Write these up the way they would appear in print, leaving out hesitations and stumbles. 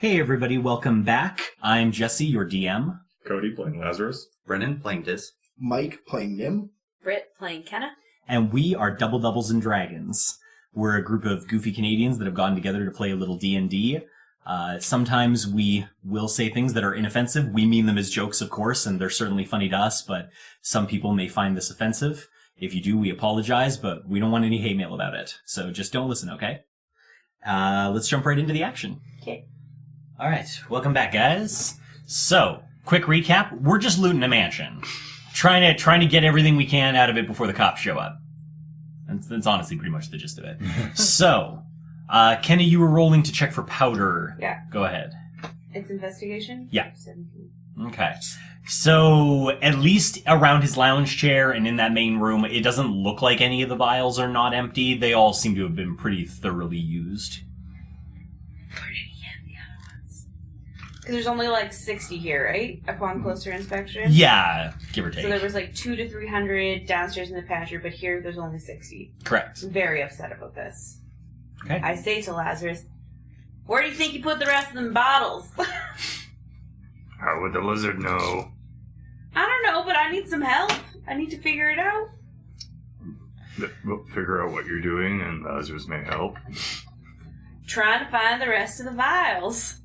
Hey everybody, welcome back. I'm Jesse, your DM. Cody playing Lazarus. Brennan playing Dis. Mike playing Nim. Britt playing Kenna. And we are Double Doubles and Dragons. We're a group of goofy Canadians that have gotten together to play a little D&D. Sometimes we will say things that are inoffensive. We mean them as jokes, of course, and they're certainly funny to us, but some people may find this offensive. If you do, we apologize, but we don't want any hate mail about it. So just don't listen, okay? Let's jump right into the action. Okay. All right, welcome back, guys. So, quick recap. We're just looting a mansion. Trying to get everything we can out of it before the cops show up. That's honestly pretty much the gist of it. So, Kenna, you were rolling to check for powder. Yeah. Go ahead. It's investigation? Yeah. 17. Okay. So, at least around his lounge chair and in that main room, it doesn't look like any of the vials are not empty. They all seem to have been pretty thoroughly used. Where did he get the other ones? Because there's only like 60 here, right? Upon closer inspection? Yeah, give or take. So there was like 200 to 300 downstairs in the pantry, but here there's only 60. Correct. I'm very upset about this. Okay. I say to Lazarus, where do you think you put the rest of them bottles? How would the lizard know? I don't know, but I need some help. I need to figure it out. We'll figure out what you're doing, and Lazarus may help. Trying to find the rest of the vials.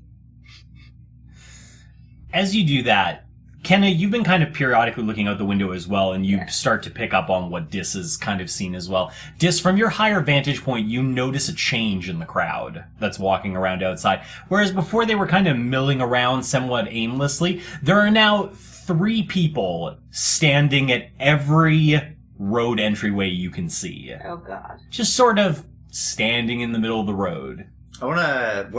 As you do that, Kenna, you've been kind of periodically looking out the window as well, and you start to pick up on what Dis has kind of seen as well. Dis, from your higher vantage point, you notice a change in the crowd that's walking around outside. Whereas before they were kind of milling around somewhat aimlessly, there are now 3 people standing at every road entryway you can see. Oh, God. Just sort of standing in the middle of the road. What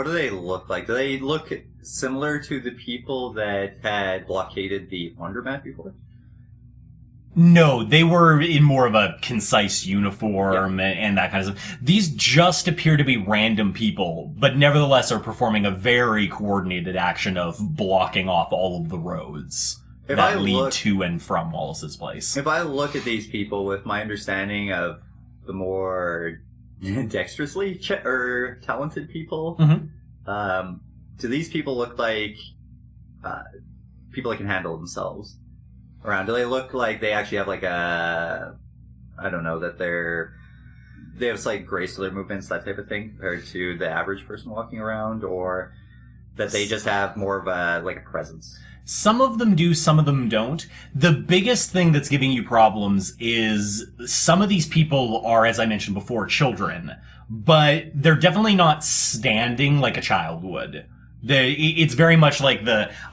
do they look like? Do they look similar to the people that had blockaded the laundromat before? No, they were in more of a concise uniform and that kind of stuff. These just appear to be random people, but nevertheless are performing a very coordinated action of blocking off all of the roads that lead to and from Wallace's place. If I look at these people with my understanding of the more dexterously talented people, do these people look like people that can handle themselves around? Do they look like they actually have like a, I don't know, that they have slight grace to their movements, that type of thing, compared to the average person walking around, or that they just have more of a presence? Some of them do, some of them don't. The biggest thing that's giving you problems is some of these people are, as I mentioned before, children, but they're definitely not standing like a child would. It's very much like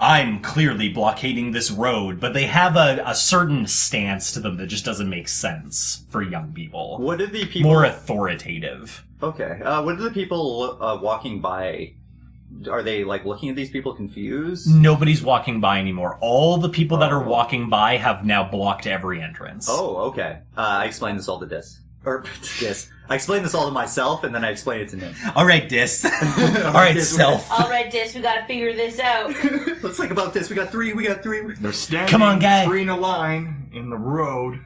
I'm clearly blockading this road, but they have a certain stance to them that just doesn't make sense for young people. What do the people... More authoritative. Okay. What do the people walking by... Are they, looking at these people confused? Nobody's walking by anymore. All the people that are walking by have now blocked every entrance. Oh, okay. I explained this all to Dis. Or, Dis. I explained this all to myself, and then I explained it to Nim. All right, Dis. All right, self. All right, Dis, we gotta figure this out. Let's think about this. We got three. They're standing Come on, guy. 3 in a line in the road.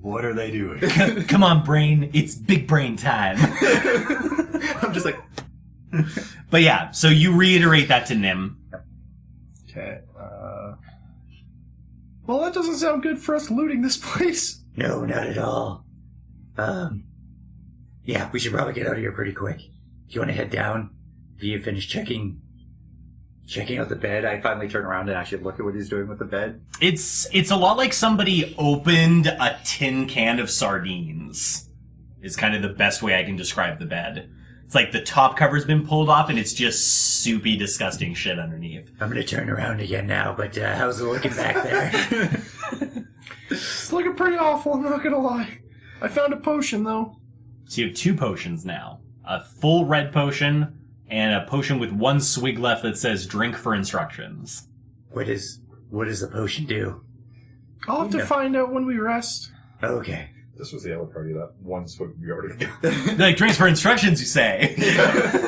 What are they doing? Come on, brain. It's big brain time. I'm just like... But yeah, so you reiterate that to Nim. Okay. Well, that doesn't sound good for us looting this place. No, not at all. Yeah, we should probably get out of here pretty quick. Do you want to head down? Have you finished checking out the bed? I finally turn around and actually look at what he's doing with the bed. It's a lot like somebody opened a tin can of sardines. Is kind of the best way I can describe the bed. It's like the top cover's been pulled off and it's just soupy, disgusting shit underneath. I'm gonna turn around again now, but how's it looking back there? It's looking pretty awful, I'm not gonna lie. I found a potion, though. So you have 2 potions now. A full red potion and a potion with 1 swig left that says drink for instructions. What does the potion do? I'll have to find out when we rest. Okay. This was the other party that one swig we already got. Like, drinks for instructions, you say?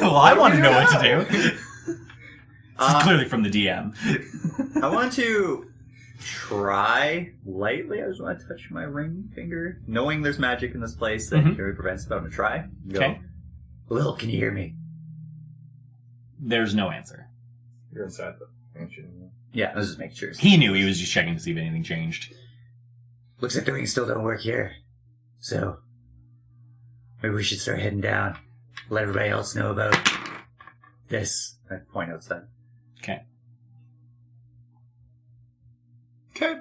Well, I want to know what to do. This is clearly from the DM. I want to try lightly. I just want to touch my ring finger, knowing there's magic in this place that can prevent it. I'm going to try. Okay. Lil, can you hear me? There's no answer. You're inside the mansion. Yeah, I was just making sure. He knew. He was just checking to see if anything changed. Looks like the rings still don't work here. So, maybe we should start heading down. Let everybody else know about this. I point outside. Okay. Okay.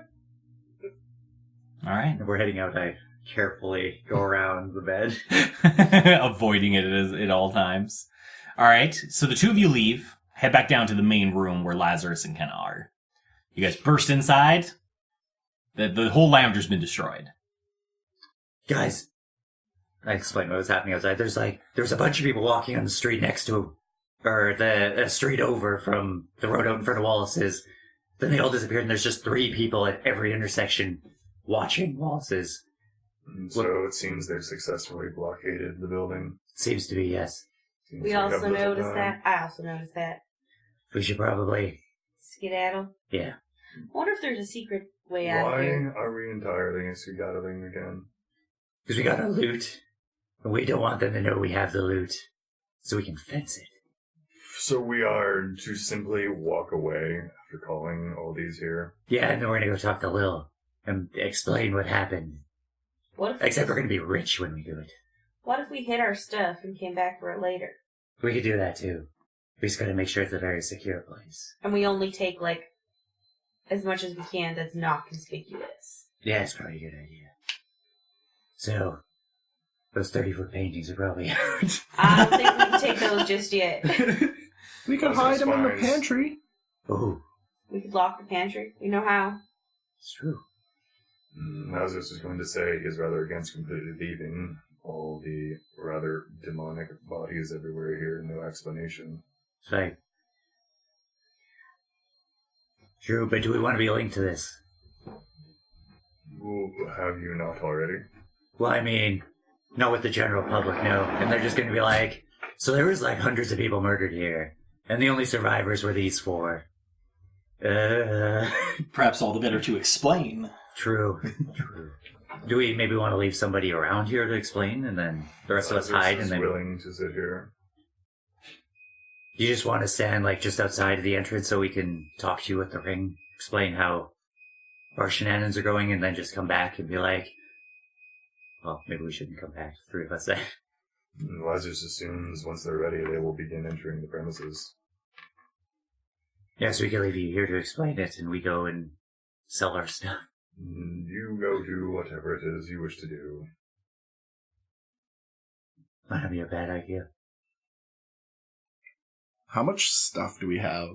All right. If we're heading out, I carefully go around the bed. Avoiding it at all times. All right. So the two of you leave, head back down to the main room where Lazarus and Kenna are. You guys burst inside. The whole lounger's been destroyed. Guys, I explained what was happening outside. There's a bunch of people walking on the street next to, or the street over from the road out in front of Wallace's. Then they all disappeared, and there's just 3 people at every intersection watching Wallace's. So it seems they've successfully blockaded the building. Seems to be, yes. Seems We like also have little noticed time. that. I also noticed that. We should probably, Skedaddle. yeah. I wonder if there's a secret way out of Why here. are we entirely skedaddling again? Because we got our loot, and we don't want them to know we have the loot, so we can fence it. So we are to simply walk away after calling all these here? Yeah, and then we're gonna go talk to Lil and explain what happened. What if Except we're gonna be rich when we do it. What if we hid our stuff and came back for it later? We could do that too. We just gotta make sure it's a very secure place. And we only take, like, as much as we can that's not conspicuous. Yeah, it's probably a good idea. So, those 30-foot paintings are probably out. I don't think we can take those just yet. We could Those hide them in the fines. pantry. Oh, We could lock the pantry. We know how. it's true. Lazarus is going to say he's rather against completely leaving all the rather demonic bodies everywhere here. No explanation. It's like... True, but do we want to be linked to this? Well, have you not already? Well, I mean, not with the general public, no. And they're just gonna be like, so there was like hundreds of people murdered here, and the only survivors were these 4. Perhaps all the better to explain. True. True. Do we maybe want to leave somebody around here to explain, and then the rest of us Lazarus hide, is and then willing to sit here. you just want to stand like just outside of the entrance so we can talk to you at the ring, explain how our shenanigans are going, and then just come back and be like, well, maybe we shouldn't come back, 3 of us then. Lazarus assumes once they're ready, they will begin entering the premises. Yeah, so we can leave you here to explain it, and we go and sell our stuff. You go do whatever it is you wish to do. Might not be a bad idea. How much stuff do we have?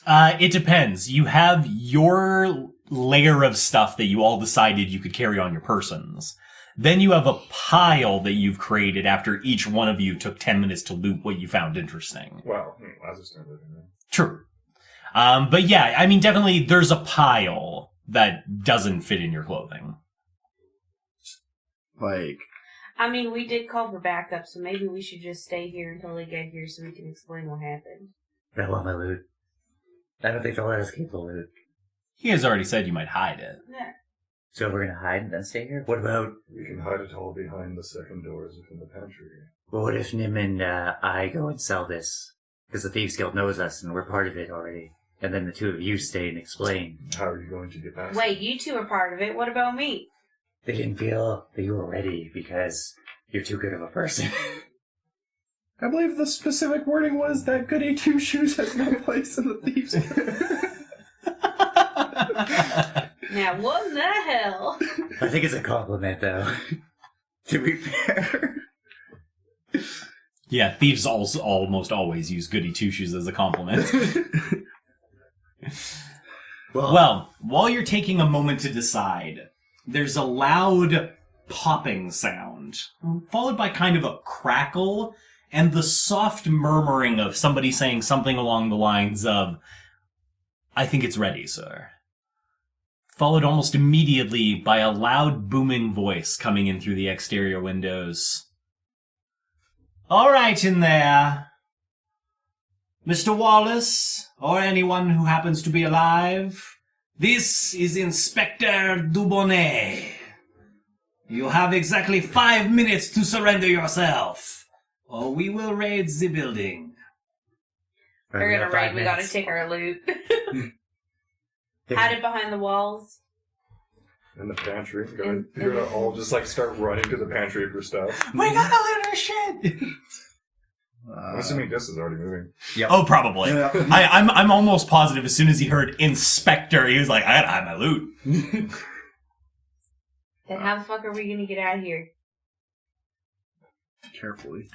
It depends. You have your layer of stuff that you all decided you could carry on your persons. Then you have a pile that you've created after each one of you took 10 minutes to loot what you found interesting. Well, Lazarus never lived in there. True. But yeah, I mean, definitely there's a pile that doesn't fit in your clothing. Like, I mean, we did call for backup, so maybe we should just stay here until they get here so we can explain what happened. But I want my loot. I don't think they'll let us keep the loot. You guys already said you might hide it. Yeah. So we're gonna hide and then stay here? What about, We can hide it all behind the second doors within the pantry. well, what if Nim and I go and sell this? Because the Thieves Guild knows us and we're part of it already. And then the 2 of you stay and explain. How are you going to get past Wait, you 2 are part of it. What about me? They didn't feel that you were ready because you're too good of a person. I believe the specific wording was that goody 2 shoes has no place in the thieves. Now, what in the hell? I think it's a compliment, though. To be fair. Yeah, thieves also almost always use goody two-shoes as a compliment. Well, while you're taking a moment to decide, there's a loud popping sound, followed by kind of a crackle, and the soft murmuring of somebody saying something along the lines of, "I think it's ready, sir." Followed almost immediately by a loud booming voice coming in through the exterior windows. "All right in there. Mr. Wallace, or anyone who happens to be alive, this is Inspector Dubonnet. You have exactly 5 minutes to surrender yourself, or we will raid the building." We're gonna raid. We gotta take our loot. Hide it behind the walls. In the pantry. You're gonna all just like start running to the pantry for stuff. We gotta loot our shit! I'm assuming Gus is already moving. Yep. Oh, probably. Yeah. I'm almost positive as soon as he heard Inspector, he was like, I gotta hide my loot. Then how the fuck are we gonna get out of here? Carefully.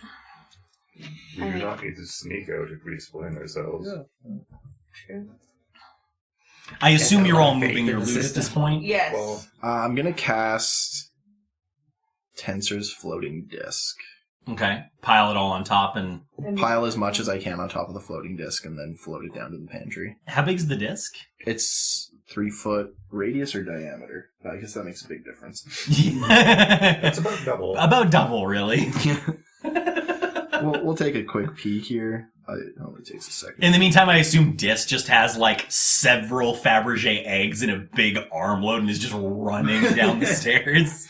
We do not need to sneak out if we explain ourselves. Yeah. True. I assume you're all faith moving in your the loot at system. this point? Yes. Well, I'm gonna cast Tensor's floating disc. Okay. Pile it all on top and... Pile as much as I can on top of the floating disc and then float it down to the pantry. How big's the disc? It's 3-foot radius or diameter. I guess that makes a big difference. that's about double. About double, really. We'll take a quick peek here. It only takes a second. In the meantime, I assume Dis just has, like, several Fabergé eggs in a big armload and is just running down the stairs.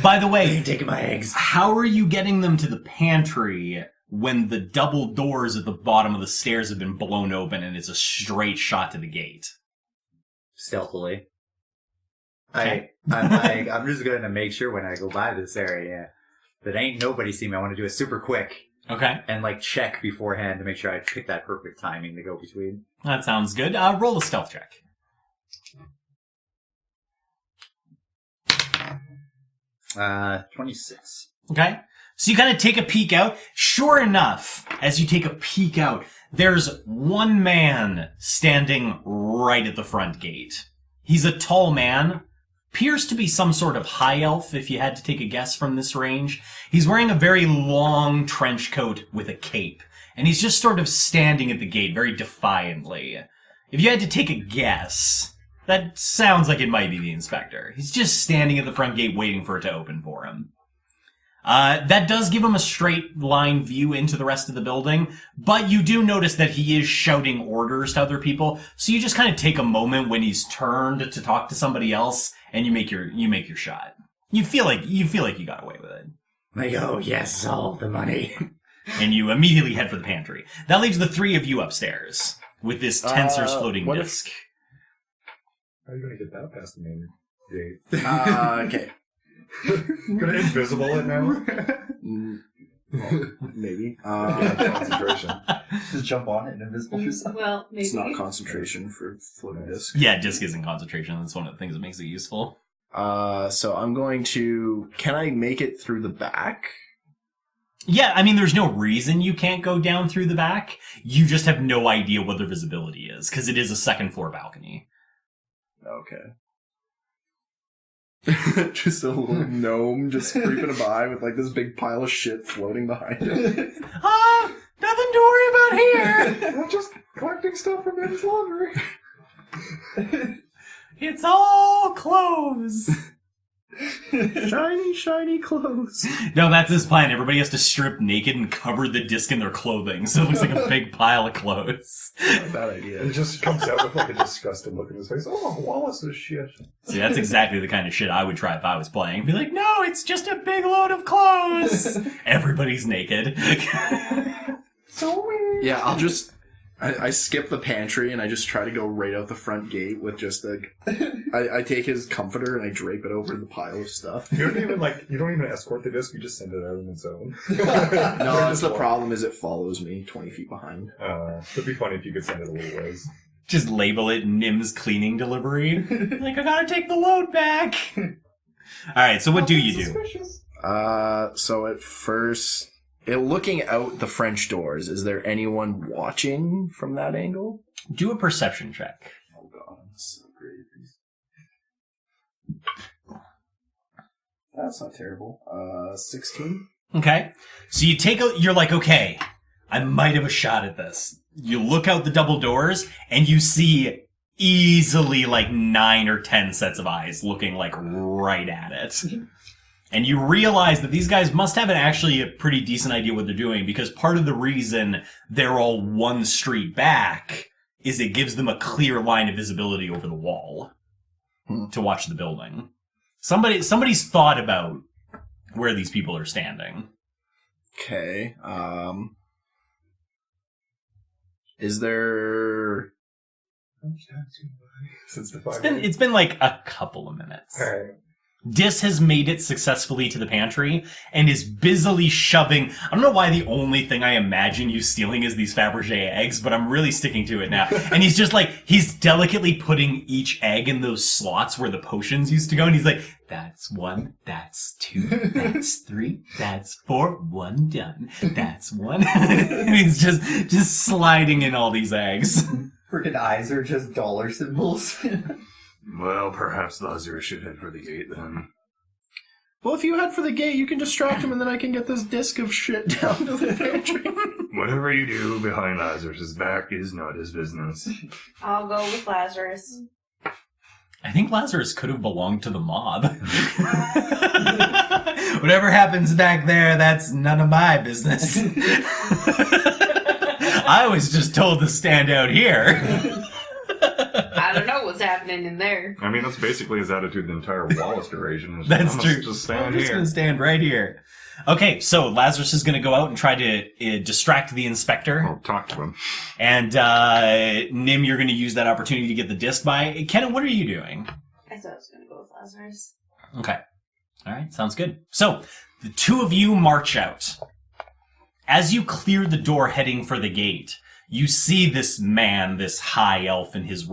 By the way, taking my eggs. how are you getting them to the pantry when the double doors at the bottom of the stairs have been blown open and it's a straight shot to the gate? Stealthily. Okay. I'm just going to make sure when I go by this area that ain't nobody see me. I want to do it super quick Okay. and like check beforehand to make sure I pick that perfect timing to go between. That sounds good. Roll a stealth check. 26. Okay. So you kind of take a peek out. Sure enough, as you take a peek out, there's one man standing right at the front gate. He's a tall man. Appears to be some sort of high elf, if you had to take a guess from this range. He's wearing a very long trench coat with a cape. And he's just sort of standing at the gate very defiantly. If you had to take a guess, that sounds like it might be the inspector. He's just standing at the front gate waiting for it to open for him. That does give him a straight line view into the rest of the building, but you do notice that he is shouting orders to other people, so you just kind of take a moment when he's turned to talk to somebody else, and you make your shot. You feel like you got away with it. Like, oh yes, all the money. And you immediately head for the pantry. That leaves the three of you upstairs with this Tensor's floating what if- disc. How are you going to get that past the main gate? Okay. Gonna invisible it now? Well, maybe. Concentration. Just jump on it and invisible yourself. Well, maybe. It's not concentration for floating disc. Yeah, disc isn't concentration. That's one of the things that makes it useful. So I'm going to... Can I make it through the back? Yeah, I mean, there's no reason you can't go down through the back. You just have no idea what their visibility is, because it is a second floor balcony. Okay. Just a little gnome just creeping by with like this big pile of shit floating behind him. Nothing to worry about here. I'm just collecting stuff from men's laundry. It's all clothes. Shiny, shiny clothes. No, that's his plan. Everybody has to strip naked and cover the disc in their clothing, so it looks like a big pile of clothes. Not a bad idea. It just comes out with like a disgusted look in his face. Oh, Wallace's shit. See, that's exactly the kind of shit I would try if I was playing. Be like, no, it's just a big load of clothes. Everybody's naked. So weird. Yeah, I'll just... I skip the pantry and I just try to go right out the front gate with just a... I take his comforter and I drape it over the pile of stuff. You don't even escort the disc, you just send it out on its own. No, that's the problem is it follows me 20 feet behind. It'd be funny if you could send it a little ways. Just label it Nim's cleaning delivery. Like, I gotta take the load back. Alright, so what do you do? So at first... looking out the French doors, is there anyone watching from that angle? Do a perception check. Oh god, that's so great. That's not terrible. 16? Okay. So you you're like, okay, I might have a shot at this. You look out the double doors, and you see easily like 9 or 10 sets of eyes looking like right at it. And you realize that these guys must have actually a pretty decent idea what they're doing, because part of the reason they're all one street back is it gives them a clear line of visibility over the wall to watch the building. Somebody's thought about where these people are standing. Okay. Is there... How much time's gone by since the fire? It's been like a couple of minutes. Alright. Dis has made it successfully to the pantry and is busily shoving. I don't know why the only thing I imagine you stealing is these Fabergé eggs, but I'm really sticking to it now. And he's just like, he's delicately putting each egg in those slots where the potions used to go. And he's like, that's 1, that's 2, that's 3, that's 4, 1 done. That's 1. And he's just sliding in all these eggs. Freaking eyes are just dollar symbols. Well, perhaps Lazarus should head for the gate then. Well, if you head for the gate, you can distract him, and then I can get this disc of shit down to the pantry. Whatever you do behind Lazarus' back is not his business. I'll go with Lazarus. I think Lazarus could have belonged to the mob. Whatever happens back there, that's none of my business. I was just told to stand out here. I don't know what's happening in there. I mean, that's basically his attitude the entire Wallace duration. That's I'm true. Just I'm stand just here. going to stand right here. Okay, so Lazarus is going to go out and try to distract the inspector. I'll talk to him. And Nim, you're going to use that opportunity to get the disc by. Kenna, what are you doing? I thought I was going to go with Lazarus. Okay. All right, sounds good. So, the two of you march out. As you clear the door heading for the gate, you see this man, this high elf in his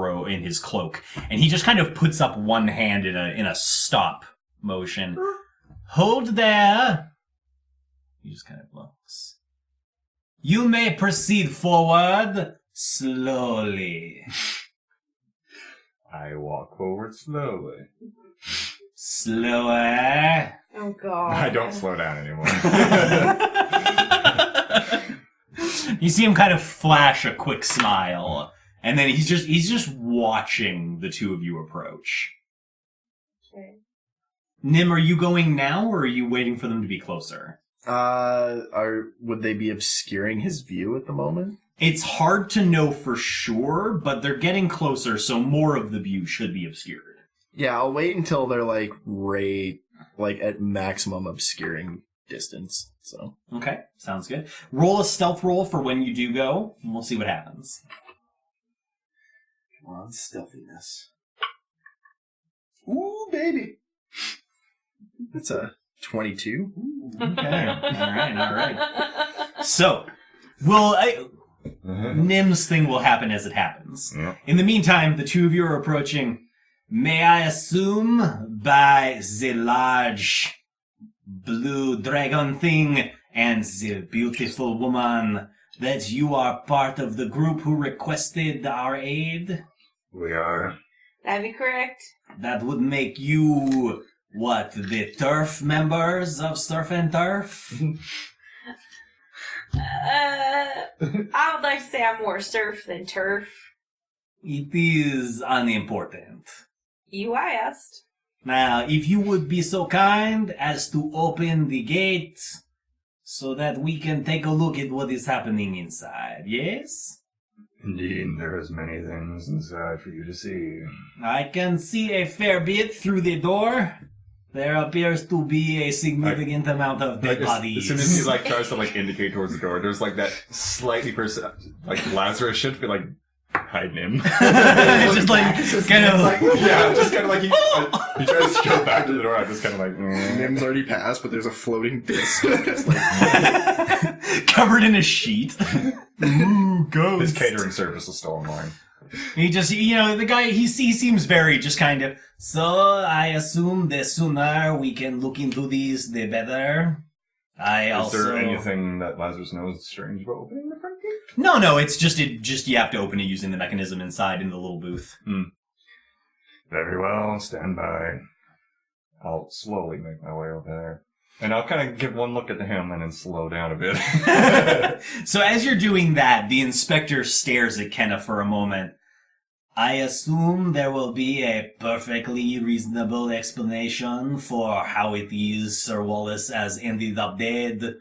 cloak, and he just kind of puts up one hand in a stop motion. Hold there. He just kind of looks. You may proceed forward slowly. I walk forward slowly. Slower. Oh, God. I don't slow down anymore. You see him kind of flash a quick smile, and then he's just watching the two of you approach. Okay. Nim, are you going now, or are you waiting for them to be closer? Would they be obscuring his view at the moment? It's hard to know for sure, but they're getting closer, so more of the view should be obscured. Yeah, I'll wait until they're like at maximum obscuring distance. So Okay, sounds good. Roll a stealth roll for when you do go, and we'll see what happens. come on, stealthiness. Ooh, baby. That's a 22. Okay, all right. So, Nim's thing will happen as it happens. Yeah. In the meantime, the two of you are approaching. May I assume by the large blue dragon thing and the beautiful woman that you are part of the group who requested our aid? We are. That'd be correct. That would make you, what, the turf members of Surf and Turf? I would like to say I'm more surf than turf. It is unimportant. You asked. Now, if you would be so kind as to open the gate so that we can take a look at what is happening inside, yes? Indeed, there is many things inside for you to see. I can see a fair bit through the door. There appears to be a significant amount of dead bodies. As soon as he tries to indicate towards the door, there's that slightly Lazarus should be hiding him. Just kind of just kind of he tries to go back to the door. I'm just kind of Nim's already passed, but there's a floating disc. covered in a sheet. Ooh, ghost. His catering service is still online. He just, the guy, he seems very just kind of, so I assume the sooner we can look into these, the better. Is there anything that Lazarus knows strange about opening the front gate? No, it's just you have to open it using the mechanism inside in the little booth. Very well, stand by. I'll slowly make my way over there. And I'll kind of give one look at him and then slow down a bit. So as you're doing that, the inspector stares at Kenna for a moment. I assume there will be a perfectly reasonable explanation for how it is Sir Wallace has ended up dead.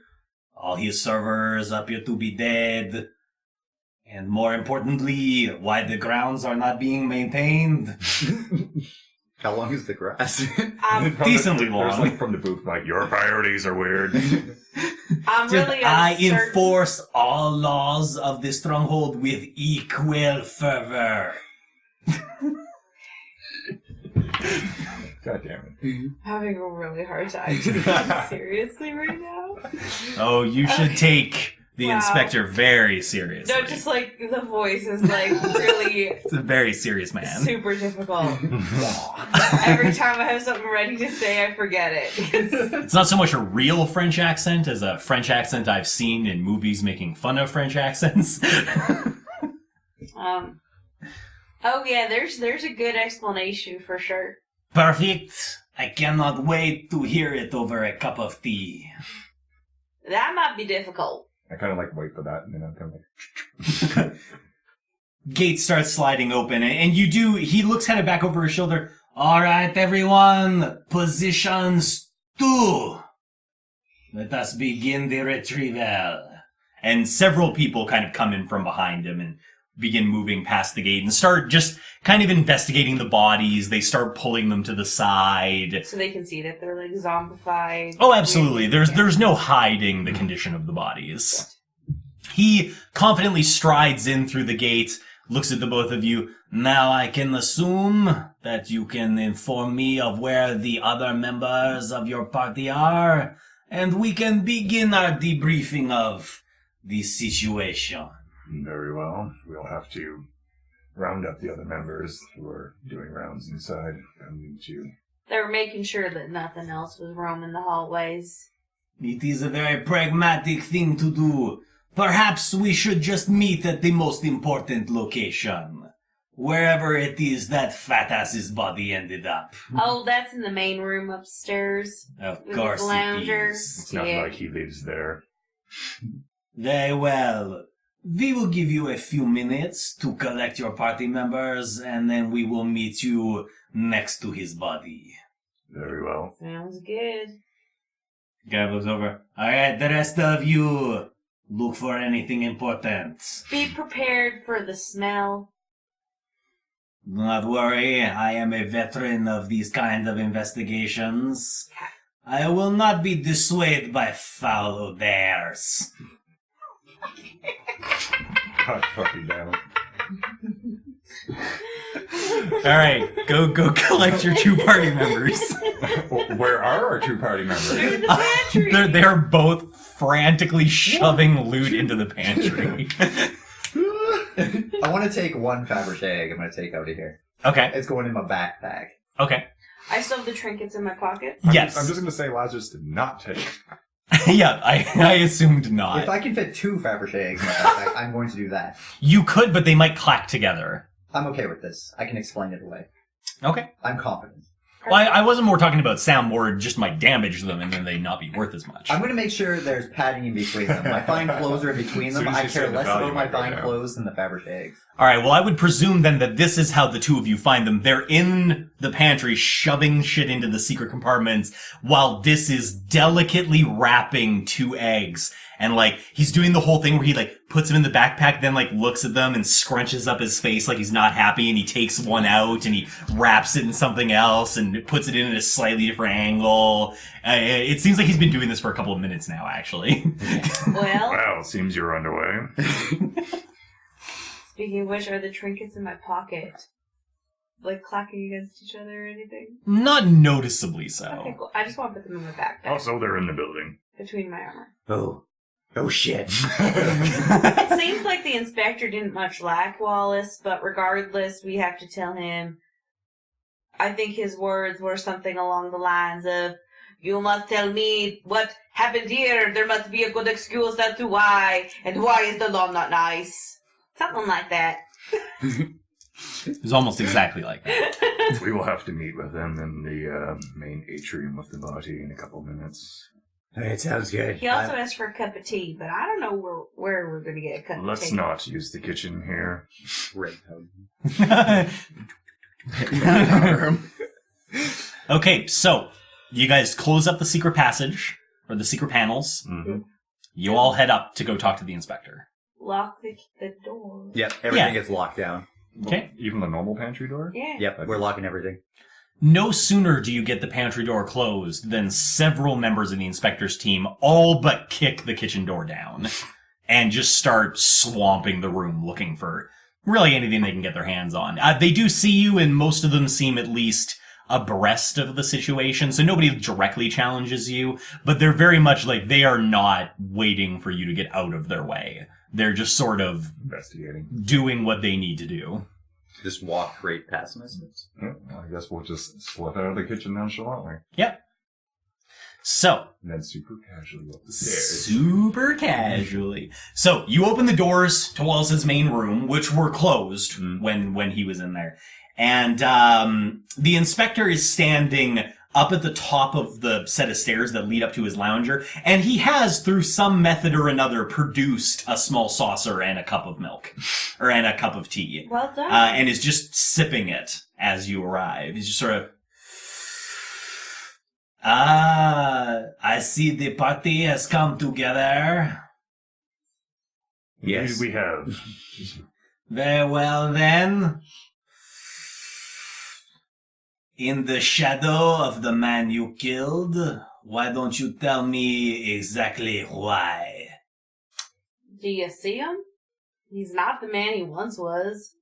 All his servers appear to be dead. And more importantly, why the grounds are not being maintained. How long is the grass? Decently There's long. like from the booth, like, your priorities are weird. I'm really I uncertain. enforce all laws of the stronghold with equal fervor. God damn it. Having a really hard time taking it seriously right now. Oh, you should take the Wow. inspector very seriously. No, just like the voice is like really It's a very serious man. super difficult. Every time I have something ready to say, I forget it. It's not so much a real French accent as a French accent I've seen in movies making fun of French accents. Oh yeah, there's a good explanation for sure. Perfect. I cannot wait to hear it over a cup of tea. That might be difficult. I kind of like wait for that, and then I'm kind of like... Gate starts sliding open, and you do, he looks kind of back over his shoulder. All right, everyone, positions 2. Let us begin the retrieval. And several people kind of come in from behind him and begin moving past the gate and start just kind of investigating the bodies. They start pulling them to the side. So they can see that they're like zombified. Oh, absolutely. There's no hiding the condition of the bodies. He confidently strides in through the gate, looks at the both of you. Now I can assume that you can inform me of where the other members of your party are, and we can begin our debriefing of the situation. Very well. We'll have to round up the other members who are doing rounds inside. I need to... They were making sure that nothing else was roaming the hallways. It is a very pragmatic thing to do. Perhaps we should just meet at the most important location. Wherever it is that fat ass's body ended up. Oh, that's in the main room upstairs. Of With course the lounger. it is. It's not Yeah. like he lives there. Very well. We will give you a few minutes to collect your party members, and then we will meet you next to his body. Very well. Sounds good. Guy looks over. Alright, the rest of you, look for anything important. Be prepared for the smell. Do not worry, I am a veteran of these kind of investigations. I will not be dissuaded by foul odors. God fucking damn it. Alright, go collect your 2 party members. Where are our 2 party members? Through the pantry. They're both frantically shoving loot into the pantry. I want to take one Fabergé egg. I'm going to take out of here. Okay. It's going in my backpack. Okay. I still have the trinkets in my pockets. Yes. I'm just going to say Lazarus did not take... Yeah, I assumed not. If I can fit 2 Fabergé eggs in my backpack, I'm going to do that. You could, but they might clack together. I'm okay with this. I can explain it away. Okay. I'm confident. Well, I wasn't more talking about sound, more just might damage them and then they not be worth as much. I'm going to make sure there's padding in between them. My fine clothes are in between them. Soon as I you care say the less value about my might go fine down. clothes than the Fabergé eggs. Alright, well I would presume then that this is how the 2 of you find them. They're in the pantry shoving shit into the secret compartments while Dis is delicately wrapping 2 eggs. And like, he's doing the whole thing where he like puts them in the backpack, then like looks at them and scrunches up his face like he's not happy, and he takes one out and he wraps it in something else and puts it in at a slightly different angle. It seems like he's been doing this for a couple of minutes now, actually. Well, Well, seems you're underway. speaking of which, are the trinkets in my pocket like clacking against each other or anything? Not noticeably so. Okay, cool. I just want to put them in my backpack Also, they're in the building. between my armor. Oh shit. It seems like the inspector didn't much like Wallace, but regardless, we have to tell him. I think his words were something along the lines of, "You must tell me what happened here. There must be a good excuse as to why, and why is the law not nice?" Something like that. It was almost exactly like that. We will have to meet with them in the main atrium of the body in a couple minutes. It sounds good. He also asked for a cup of tea, but I don't know where we're going to get a cup of Let's tea. not use the kitchen here. Okay, so you guys close up the secret passage, or the secret panels. Mm-hmm. You all head up to go talk to the inspector. Lock the door. Yep, everything Yeah. gets locked down. Okay. Even the normal pantry door? Yeah. Yep, we're locking everything. No sooner do you get the pantry door closed than several members of the inspector's team all but kick the kitchen door down and just start swamping the room looking for really anything they can get their hands on. They do see you, and most of them seem at least abreast of the situation, so nobody directly challenges you, but they're very much like they are not waiting for you to get out of their way. They're just sort of Investigating. doing what they need to do. Just walk right past them. Yeah, well, I guess we'll just slip out of the kitchen nonchalantly. Yep. So, And then super casually up the stairs. super casually. So, you open the doors to Wallace's main room, which were closed when he was in there. And the inspector is standing up at the top of the set of stairs that lead up to his lounger, and he has, through some method or another, produced a small saucer and a cup of milk, and a cup of tea. Well done. And is just sipping it as you arrive. He's just sort of, I see the party has come together. Yes. We have. Very well then. In the shadow of the man you killed, why don't you tell me exactly why? Do you see him? He's not the man he once was.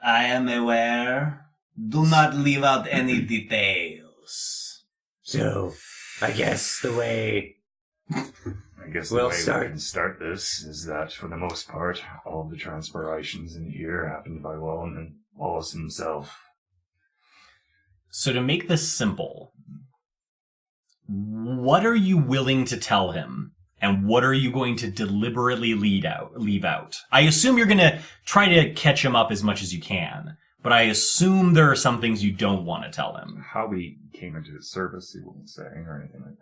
I am aware. Do not leave out any details. So, I guess the way... I guess the We'll way start. we can start this is that, for the most part, all of the transpirations in here happened by Wallace himself. So to make this simple, what are you willing to tell him? And what are you going to deliberately leave out? I assume you're going to try to catch him up as much as you can, but I assume there are some things you don't want to tell him. How we came into his service, he wouldn't say, or anything like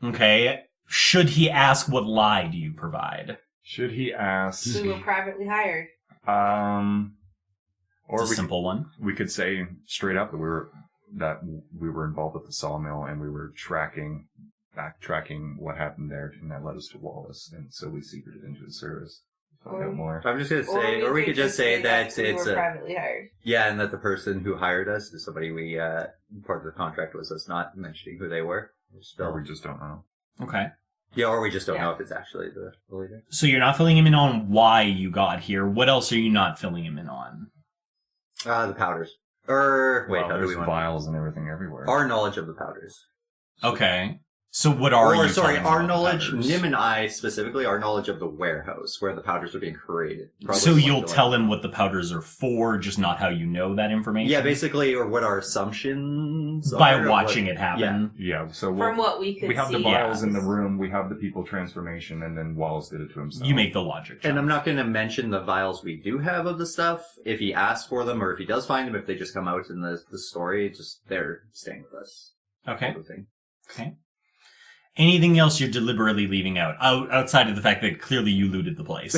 that. Okay. Should he ask, what lie do you provide? Should he ask? We were privately hired. Or It's a simple one. we could say straight up that we were involved with the sawmill and we were backtracking what happened there, and that led us to Wallace, and so we secreted into his service. Find out more. I'm just going to say, or we could just say that we it's were a... privately hired. Yeah, and that the person who hired us is somebody we, part of the contract was us not mentioning who they were. Or we just don't know. Okay. Yeah, or we just don't Yeah. know if it's actually the leader. So you're not filling him in on why you got here. What else are you not filling him in on? The powders. Or, wait, Well, how do we there's want vials and everything everywhere. our knowledge of the powders? Okay. So what are you Or, sorry, telling our him about the knowledge, powders? Nim and I specifically, our knowledge of the warehouse where the powders are being created. Probably So what you'll the- tell him what the powders are for, just not how you know that information? Yeah, basically, or what our assumptions By are of watching what- it happen. Yeah, so From what we could we have see. the vials yeah. in the room, we have the people transformation, and then Wallace did it to himself. You make the logic And I'm jump. not going to mention the vials we do have of the stuff. If he asks for them, or if he does find them, if they just come out in the story, just they're staying with us. Okay. Sort of thing. Okay. Anything else you're deliberately leaving out, outside of the fact that clearly you looted the place?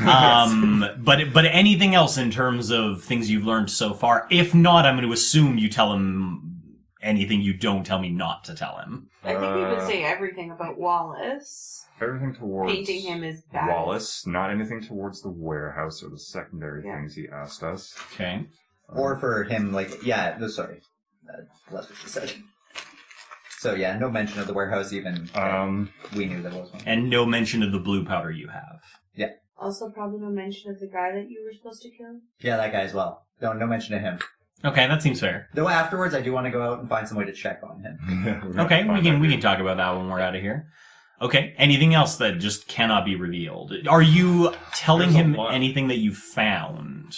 But anything else in terms of things you've learned so far? If not, I'm going to assume you tell him anything you don't tell me not to tell him. I think we would say everything about Wallace. Everything towards Painting him as bad. Wallace, not anything towards the warehouse or the secondary Yeah. things he asked us. Okay. Or for him, like, yeah, sorry. That's what you said. So, yeah, no mention of the warehouse even. We knew there was one. And no mention of the blue powder you have. Also, probably no mention of the guy that you were supposed to kill. Yeah, that guy as well. No mention of him. Okay, that seems fair. Though afterwards, I do want to go out and find some way to check on him. Okay, we can talk about that when we're out of here. Okay, anything else that just cannot be revealed? Are you telling There's a him lot. anything that you found?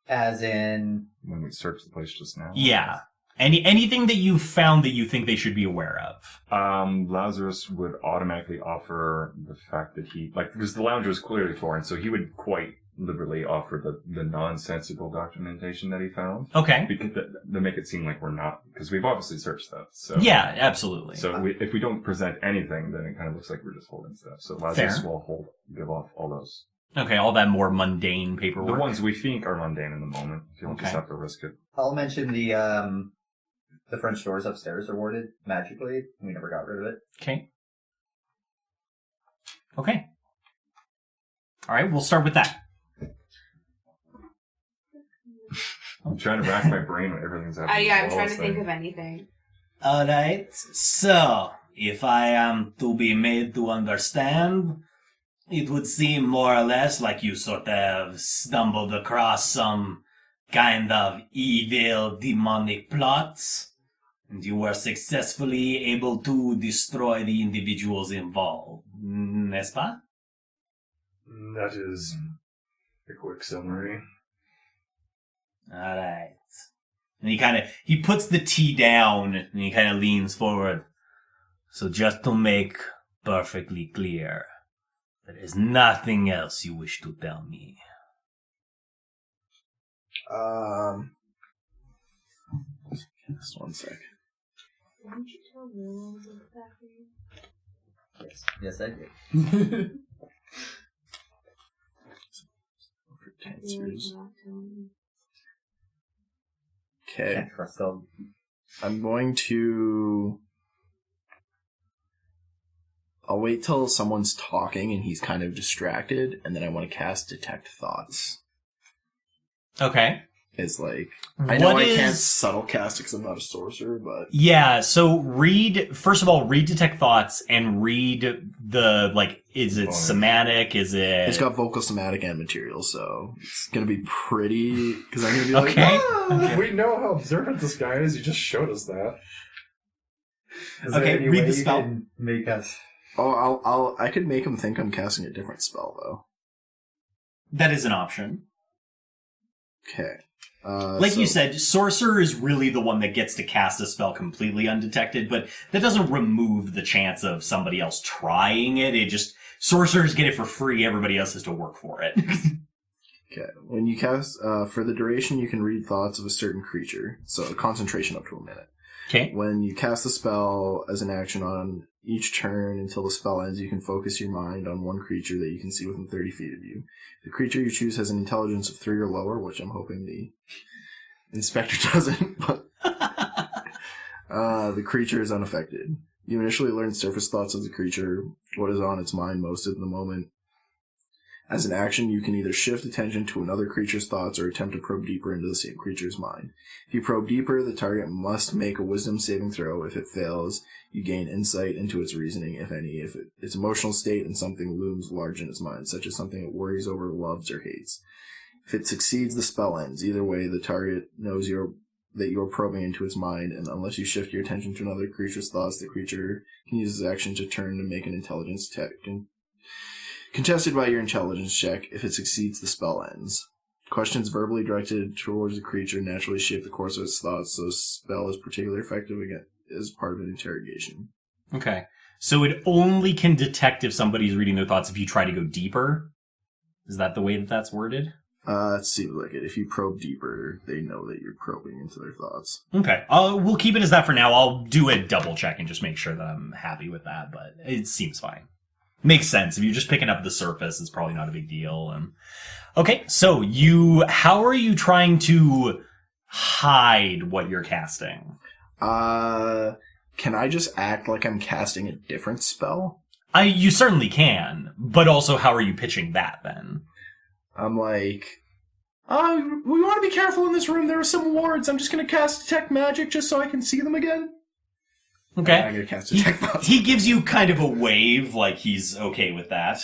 As in... When we searched the place just now. Yeah. Anything that you found that you think they should be aware of? Lazarus would automatically offer the fact that because the lounger is clearly foreign, so he would quite liberally offer the nonsensical documentation that he found. Okay. Because to make it seem like we're not, because we've obviously searched stuff. So Yeah, absolutely. So if we don't present anything, then it kind of looks like we're just holding stuff. So Lazarus Fair. will give off all those. Okay, all that more mundane The paperwork. ones we think are mundane in the moment. You'll just Okay. have to risk it. I'll mention the French doors upstairs are warded magically. We never got rid of it. Okay. Okay. All right, we'll start with that. I'm trying to rack my brain when everything's happening. Yeah, I'm trying to think of anything. Alright, so, if I am to be made to understand, it would seem more or less like you sort of stumbled across some kind of evil, demonic plots, and you were successfully able to destroy the individuals involved. N'est-ce pas? That is a quick summary. Alright. And he puts the tea down, and he kind of leans forward. So just to make perfectly clear, there is nothing else you wish to tell me. Just one sec. Didn't you tell Will that? Yes, I did. Okay. Can't trust them. I'm going to... I'll wait till someone's talking and he's kind of distracted, and then I want to cast Detect Thoughts. Okay. It's like... I know I can't subtle cast it because I'm not a sorcerer, but... Yeah, so first of all, read Detect Thoughts and read the, like, is it somatic? Is it... It's got vocal, somatic, and material, so it's going to be pretty... Because I'm going to be like, okay. Okay. We know how observant this guy is. You just showed us that. Okay, read the spell. Make us... Oh, I could make him think I'm casting a different spell, though. That is an option. Okay. You said, Sorcerer is really the one that gets to cast a spell completely undetected, but that doesn't remove the chance of somebody else trying it. It just, Sorcerers get it for free, everybody else has to work for it. Okay. When you cast, for the duration, you can read thoughts of a certain creature, so concentration up to a minute. Okay. When you cast the spell as an action on each turn until the spell ends, you can focus your mind on one creature that you can see within 30 feet of you. The creature you choose has an intelligence of 3 or lower, which I'm hoping the inspector doesn't, but the creature is unaffected. You initially learn surface thoughts of the creature, what is on its mind most at the moment. As an action, you can either shift attention to another creature's thoughts or attempt to probe deeper into the same creature's mind. If you probe deeper, the target must make a wisdom saving throw. If it fails, you gain insight into its reasoning, if any, its emotional state and something looms large in its mind, such as something it worries over, loves, or hates. If it succeeds, the spell ends. Either way, the target knows that you're probing into its mind, and unless you shift your attention to another creature's thoughts, the creature can use its action to turn to make an intelligence check. Contested by your intelligence check. If it succeeds, the spell ends. Questions verbally directed towards the creature naturally shape the course of its thoughts, so the spell is particularly effective as part of an interrogation. Okay. So it only can detect if somebody's reading their thoughts if you try to go deeper? Is that the way that that's worded? It seems like it. If you probe deeper, they know that you're probing into their thoughts. Okay. We'll keep it as that for now. I'll do a double check and just make sure that I'm happy with that, but it seems fine. Makes sense. If you're just picking up the surface, it's probably not a big deal. Okay, so how are you trying to hide what you're casting? Can I just act like I'm casting a different spell? You certainly can, but also how are you pitching that then? I'm like, we want to be careful in this room. There are some wards. I'm just going to cast Detect Magic just so I can see them again. Okay. I'm going to cast Detect Thoughts. He gives you kind of a wave, like he's okay with that.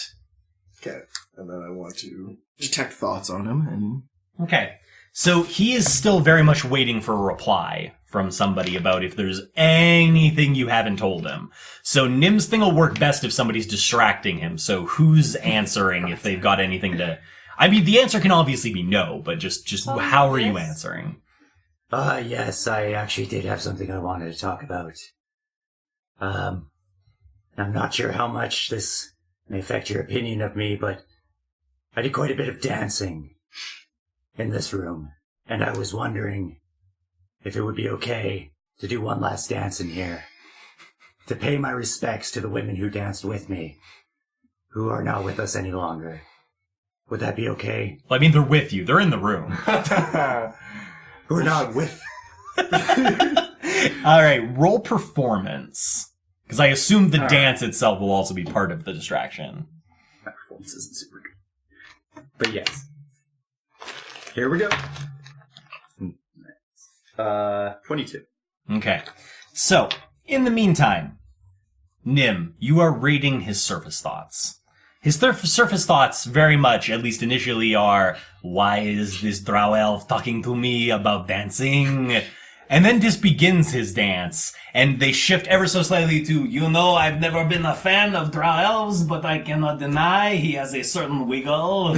Okay. And then I want to Detect Thoughts on him. And okay. So he is still very much waiting for a reply from somebody about if there's anything you haven't told him. So Nim's thing will work best if somebody's distracting him. So who's answering if they've got anything to... I mean, the answer can obviously be no, but just how are you answering? Yes, I actually did have something I wanted to talk about. I'm not sure how much this may affect your opinion of me, but I did quite a bit of dancing in this room, and I was wondering if it would be okay to do one last dance in here, to pay my respects to the women who danced with me, who are not with us any longer. Would that be okay? Well, I mean, they're with you. They're in the room. Who are not with... All right, roll performance. Because I assume the dance itself will also be part of the distraction. My performance isn't super good. But yes. Here we go. 22. Okay. So, in the meantime, Nim, you are reading his surface thoughts. His surface thoughts very much, at least initially, are, why is this drow elf talking to me about dancing? And then just begins his dance, and they shift ever so slightly to, I've never been a fan of drow elves, but I cannot deny he has a certain wiggle.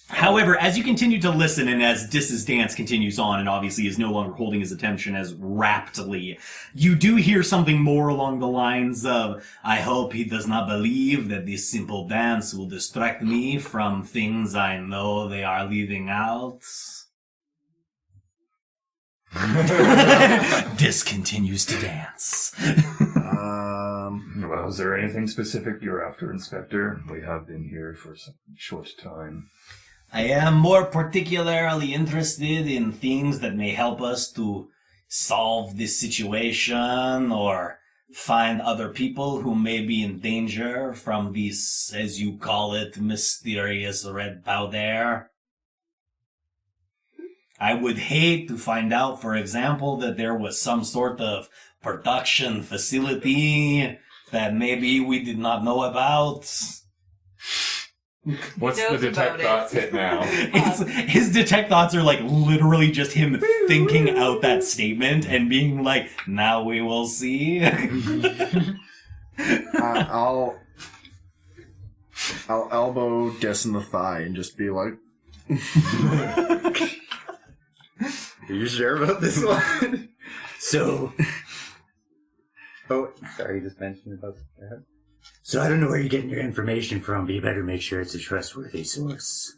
However, as you continue to listen and as Dis's dance continues on and obviously is no longer holding his attention as raptly, you do hear something more along the lines of, I hope he does not believe that this simple dance will distract me from things I know they are leaving out. Dis continues to dance. Well, is there anything specific you're after, Inspector? We have been here for some short time. I am more particularly interested in things that may help us to solve this situation or find other people who may be in danger from this, as you call it, mysterious red powder. I would hate to find out, for example, that there was some sort of production facility that maybe we did not know about. What's Knows the detect about it. thoughts hit now? His detect thoughts are like literally just him thinking out that statement and being like, now we will see. I'll elbow Des in the thigh and just be like, Are you sure about this one? So, Oh, sorry, you just mentioned about that. so I don't know where you're getting your information from, but you better make sure it's a trustworthy source.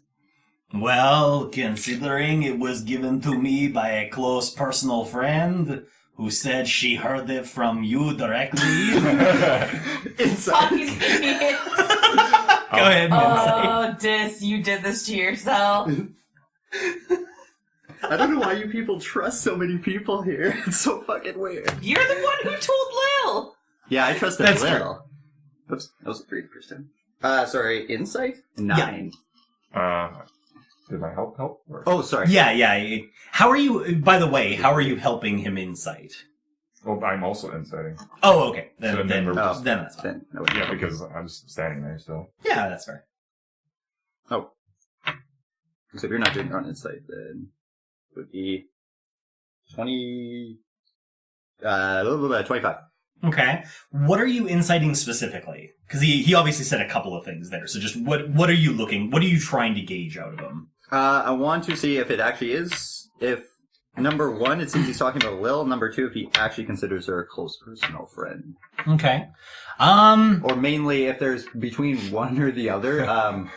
Well, considering it was given to me by a close personal friend who said she heard it from you directly. Fucking idiot. Go ahead, Nancy. Oh, Dis, you did this to yourself. I don't know why you people trust so many people here. It's so fucking weird. You're the one who told Lil. Yeah, I trust That's that little. Oops, that was a 3 the first time. Sorry, insight? 9. Did my help? Or? Oh, sorry. Yeah. How are you, by the way, how are you helping him insight? Oh, I'm also inciting. Oh, okay. So Then then we're- that's fine. Then, no, Yeah, because I'm standing there still. Yeah, that's fair. Oh. So if you're not doing your own insight, then it would be 25. Okay. What are you inciting specifically? Because he obviously said a couple of things there. So just what are you trying to gauge out of him? I want to see if it actually is, if number 1, it seems he's talking about Lil. Number 2, if he actually considers her a close personal friend. Okay. Or mainly if there's between one or the other,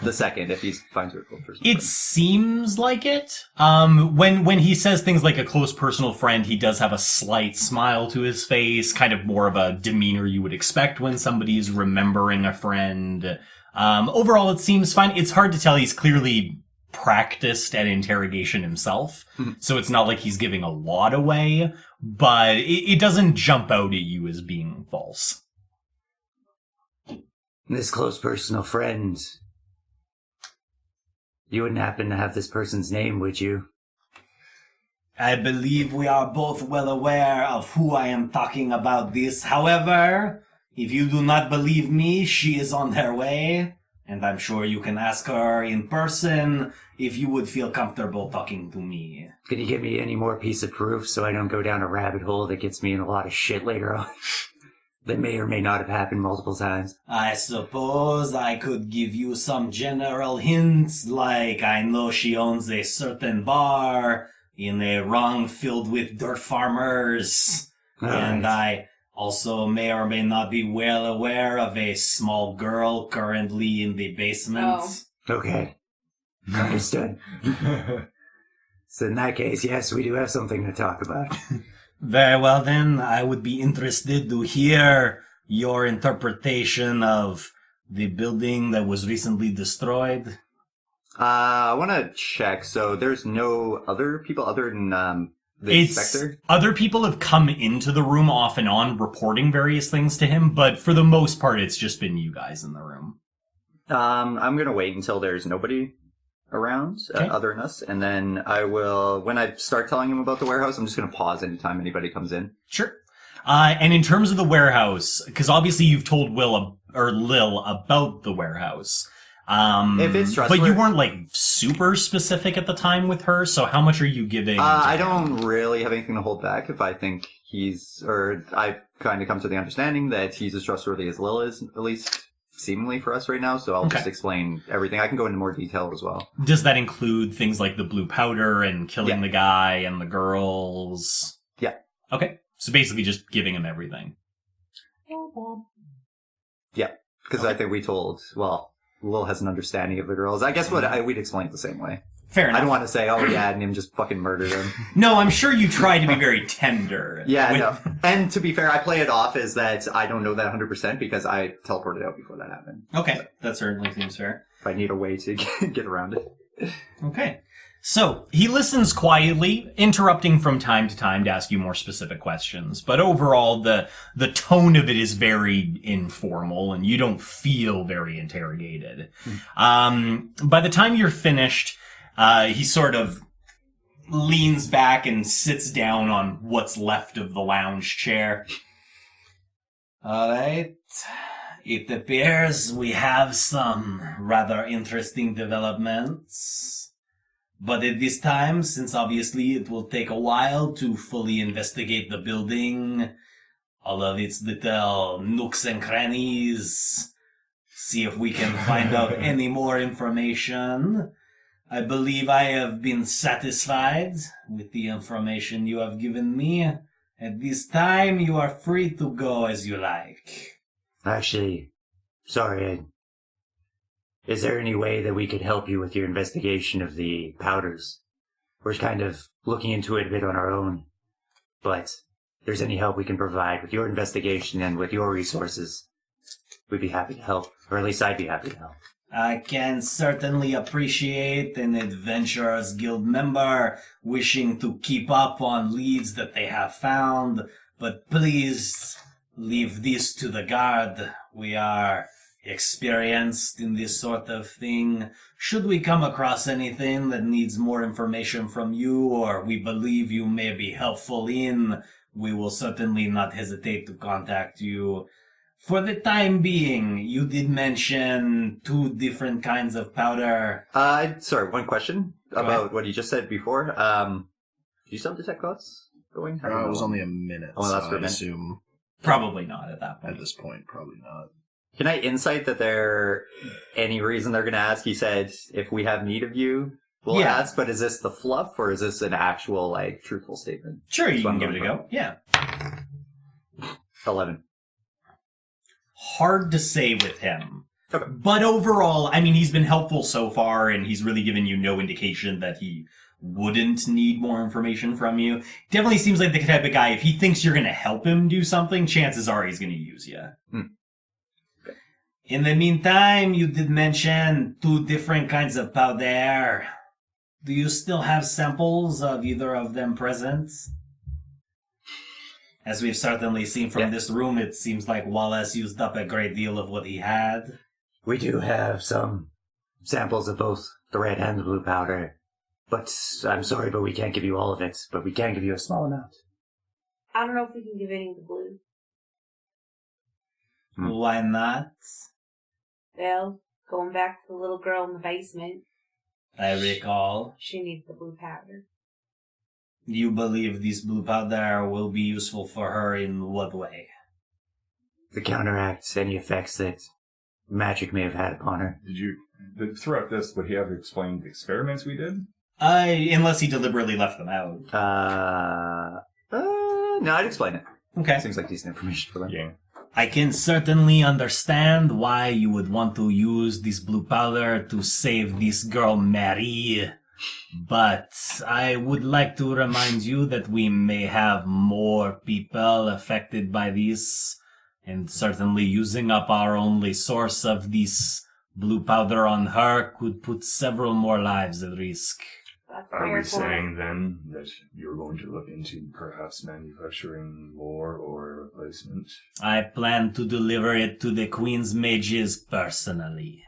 the second, if he finds her a close personal It friend. seems like it. When he says things like a close personal friend, he does have a slight smile to his face, kind of more of a demeanor you would expect when somebody's remembering a friend. Overall, it seems fine. It's hard to tell. He's clearly practiced at interrogation himself, so it's not like he's giving a lot away, but it doesn't jump out at you as being false. This close personal friend, you wouldn't happen to have this person's name, would you? I believe we are both well aware of who I am talking about this. However, if you do not believe me, she is on her way, and I'm sure you can ask her in person if you would feel comfortable talking to me. Can you give me any more piece of proof so I don't go down a rabbit hole that gets me in a lot of shit later on? That may or may not have happened multiple times. I suppose I could give you some general hints, like I know she owns a certain bar in a rung filled with dirt farmers, and I also may or may not be well aware of a small girl currently in the basement. Oh. Okay. Understood. So in that case, yes, we do have something to talk about. Very well then, I would be interested to hear your interpretation of the building that was recently destroyed. I want to check. So there's no other people other than the inspector? Other people have come into the room off and on reporting various things to him, but for the most part it's just been you guys in the room. I'm gonna wait until there's nobody around other than us, and then I will. When I start telling him about the warehouse, I'm just gonna pause anytime anybody comes in. Sure. And in terms of the warehouse, because obviously you've told Lil about the warehouse. If it's trustworthy, but you weren't like super specific at the time with her. So how much are you giving? I don't really have anything to hold back. If I think I've kind of come to the understanding that he's as trustworthy as Lil is, at least seemingly for us right now. So I'll just explain everything. I can go into more detail as well. Does that include things like the blue powder and killing the guy and the girls? Yeah. Okay. So basically just giving him everything. Yeah. Because I think we told, Lil has an understanding of the girls. I guess we'd explain it the same way. Fair enough. I don't want to say, oh yeah, and him just fucking murdered him. No, I'm sure you tried to be very tender. Yeah, no. And to be fair, I play it off as that I don't know that 100% because I teleported out before that happened. Okay, so that certainly seems fair. If I need a way to get around it. Okay. So, he listens quietly, interrupting from time to time to ask you more specific questions. But overall, the tone of it is very informal, and you don't feel very interrogated. By the time you're finished, he sort of leans back and sits down on what's left of the lounge chair. All right. It appears we have some rather interesting developments. But at this time, since obviously it will take a while to fully investigate the building, all of its little nooks and crannies, see if we can find out any more information. I believe I have been satisfied with the information you have given me. At this time, you are free to go as you like. Actually, sorry, is there any way that we could help you with your investigation of the powders? We're kind of looking into it a bit on our own, but if there's any help we can provide with your investigation and with your resources, we'd be happy to help, or at least I'd be happy to help. I can certainly appreciate an Adventurers Guild member wishing to keep up on leads that they have found, but please leave this to the guard. We are experienced in this sort of thing. Should we come across anything that needs more information from you, or we believe you may be helpful in, we will certainly not hesitate to contact you. For the time being, you did mention 2 different kinds of powder. Sorry, one question about what you just said before. Do you still have detect thoughts going? It was only a minute, Oh, that's so for a I minute. assume Probably not at that point. at this point, probably not. Can I insight that there any reason they're going to ask? He said, if we have need of you, we'll ask, but is this the fluff or is this an actual, truthful statement? Sure, you So can I'm give it a going go. Yeah. 11. Hard to say with him. Okay. But overall, I mean, he's been helpful so far, and he's really given you no indication that he wouldn't need more information from you. Definitely seems like the type of guy, if he thinks you're going to help him do something, chances are he's going to use you. Okay. In the meantime, you did mention 2 different kinds of powder. Do you still have samples of either of them present? As we've certainly seen from this room, it seems like Wallace used up a great deal of what he had. We do have some samples of both the red and the blue powder, but I'm sorry, but we can't give you all of it, but we can give you a small amount. I don't know if we can give any of the blue. Why not? Well, going back to the little girl in the basement, I recall. she needs the blue powder. You believe this blue powder will be useful for her in what way? To counteract any effects that magic may have had upon her. Throughout this, would he have explained the experiments we did? Unless he deliberately left them out. No, I'd explain it. Okay. Seems like decent information for them. Yeah. I can certainly understand why you would want to use this blue powder to save this girl Marie. But I would like to remind you that we may have more people affected by this, and certainly using up our only source of this blue powder on her could put several more lives at risk. That's Are we fair saying then that you're going to look into perhaps manufacturing more or a replacement? I plan to deliver it to the Queen's mages personally.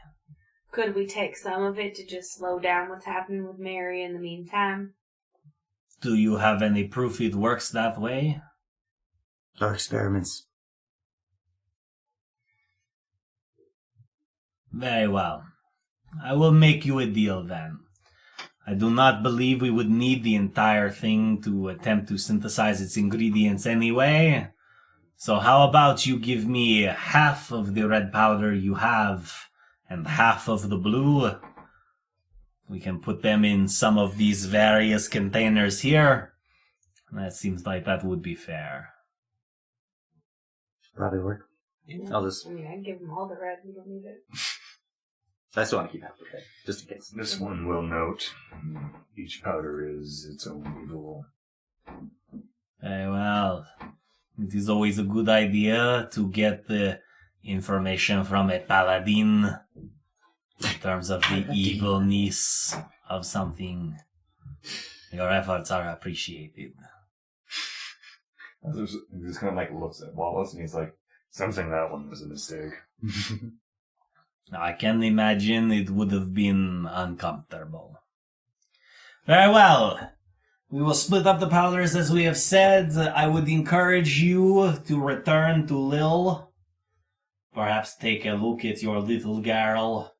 Could we take some of it to just slow down what's happening with Mary in the meantime? Do you have any proof it works that way? Our experiments. Very well. I will make you a deal then. I do not believe we would need the entire thing to attempt to synthesize its ingredients anyway. So how about you give me half of the red powder you have and half of the blue? We can put them in some of these various containers here. That seems like that would be fair. Probably work. I'll just. I mean, I'd give them all the red. We don't need it. I still want to keep half of it, just in case. This one will note, each powder is its own evil. Very well. It is always a good idea to get the information from a paladin in terms of the evilness of something. Your efforts are appreciated. He just kind of like looks at Wallace and he's like, something that one was a mistake. I can imagine it would have been uncomfortable. Very well. We will split up the powders as we have said. I would encourage you to return to Lil. Perhaps take a look at your little girl.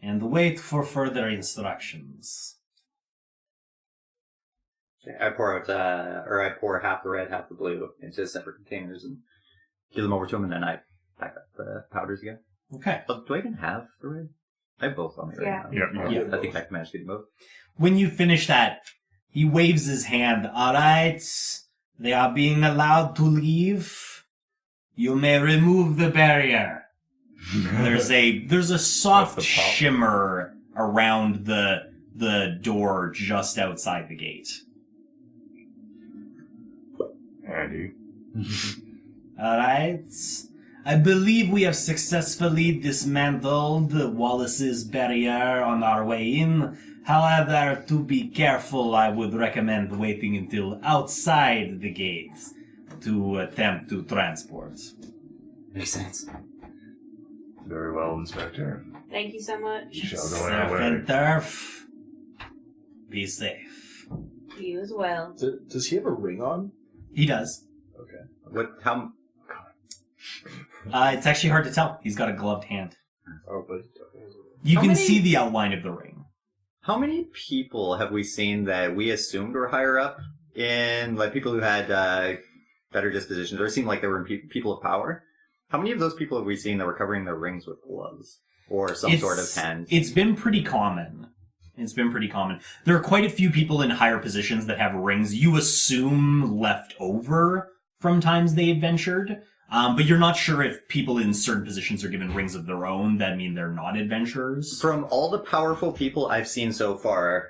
And wait for further instructions. I pour out, I pour half the red, half the blue into separate containers and give them over to him, and then I pack up the powders again. Okay. Oh, do I even have the red? I have both on me right Yeah. now. Yeah. I think I can manage to get them both. When you finish that, he waves his hand. All right, they are being allowed to leave. You may remove the barrier. There's a soft That's the pop. shimmer around the door just outside the gate. Andy. All right. I believe we have successfully dismantled Wallace's barrier on our way in. However, to be careful, I would recommend waiting until outside the gate to attempt to transport. Makes sense. Very well, Inspector. Thank you so much. You shall go Surf our and way. turf. Be safe. You as well. Does he have a ring on? He does. What? How? It's actually hard to tell. He's got a gloved hand. Oh, but You How can many- see the outline of the ring. How many people have we seen that we assumed were higher up in, like, people who had better dispositions, or seemed like they were in people of power? How many of those people have we seen that were covering their rings with gloves or some sort of hand? It's been pretty common. There are quite a few people in higher positions that have rings you assume left over from times they adventured, but you're not sure if people in certain positions are given rings of their own that mean they're not adventurers. From all the powerful people I've seen so far,